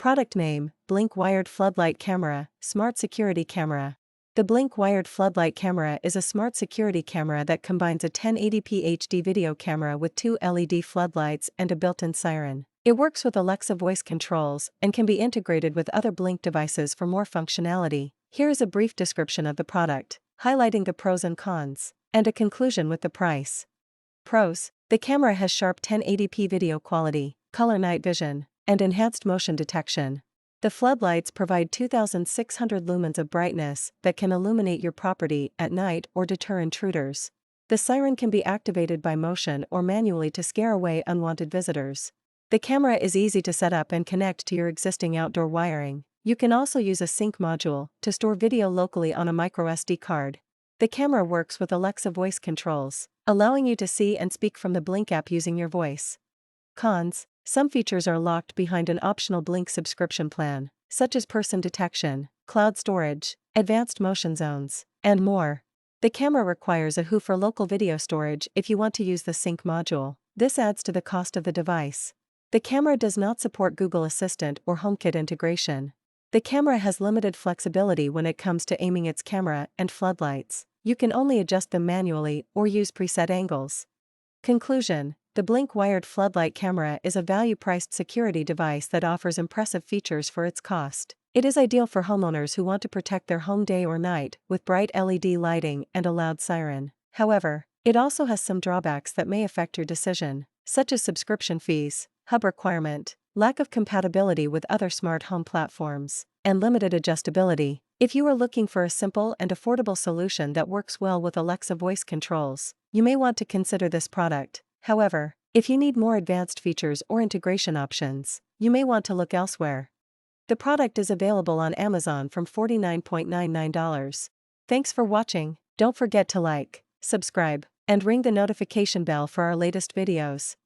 Product name: Blink Wired Floodlight Camera, Smart Security Camera. The Blink Wired Floodlight Camera is a smart security camera that combines a 1080p HD video camera with 2 LED floodlights and a built-in siren. It works with Alexa voice controls and can be integrated with other Blink devices for more functionality. Here is a brief description of the product, highlighting the pros and cons, and a conclusion with the price. Pros: the camera has sharp 1080p video quality, color night vision, and enhanced motion detection. The floodlights provide 2,600 lumens of brightness that can illuminate your property at night or deter intruders. The siren can be activated by motion or manually to scare away unwanted visitors. The camera is easy to set up and connect to your existing outdoor wiring. You can also use a sync module to store video locally on a microSD card. The camera works with Alexa voice controls, allowing you to see and speak from the Blink app using your voice. Cons: some features are locked behind an optional Blink subscription plan, such as person detection, cloud storage, advanced motion zones, and more. The camera requires a WHO for local video storage if you want to use the sync module. This adds to the cost of the device. The camera does not support Google Assistant or HomeKit integration. The camera has limited flexibility when it comes to aiming its camera and floodlights. You can only adjust them manually or use preset angles. Conclusion: the Blink Wired Floodlight Camera is a value-priced security device that offers impressive features for its cost. It is ideal for homeowners who want to protect their home day or night with bright LED lighting and a loud siren. However, it also has some drawbacks that may affect your decision, such as subscription fees, hub requirement, lack of compatibility with other smart home platforms, and limited adjustability. If you are looking for a simple and affordable solution that works well with Alexa voice controls, you may want to consider this product. However, if you need more advanced features or integration options, you may want to look elsewhere. The product is available on Amazon from $49.99. Thanks for watching. Don't forget to like, subscribe, and ring the notification bell for our latest videos.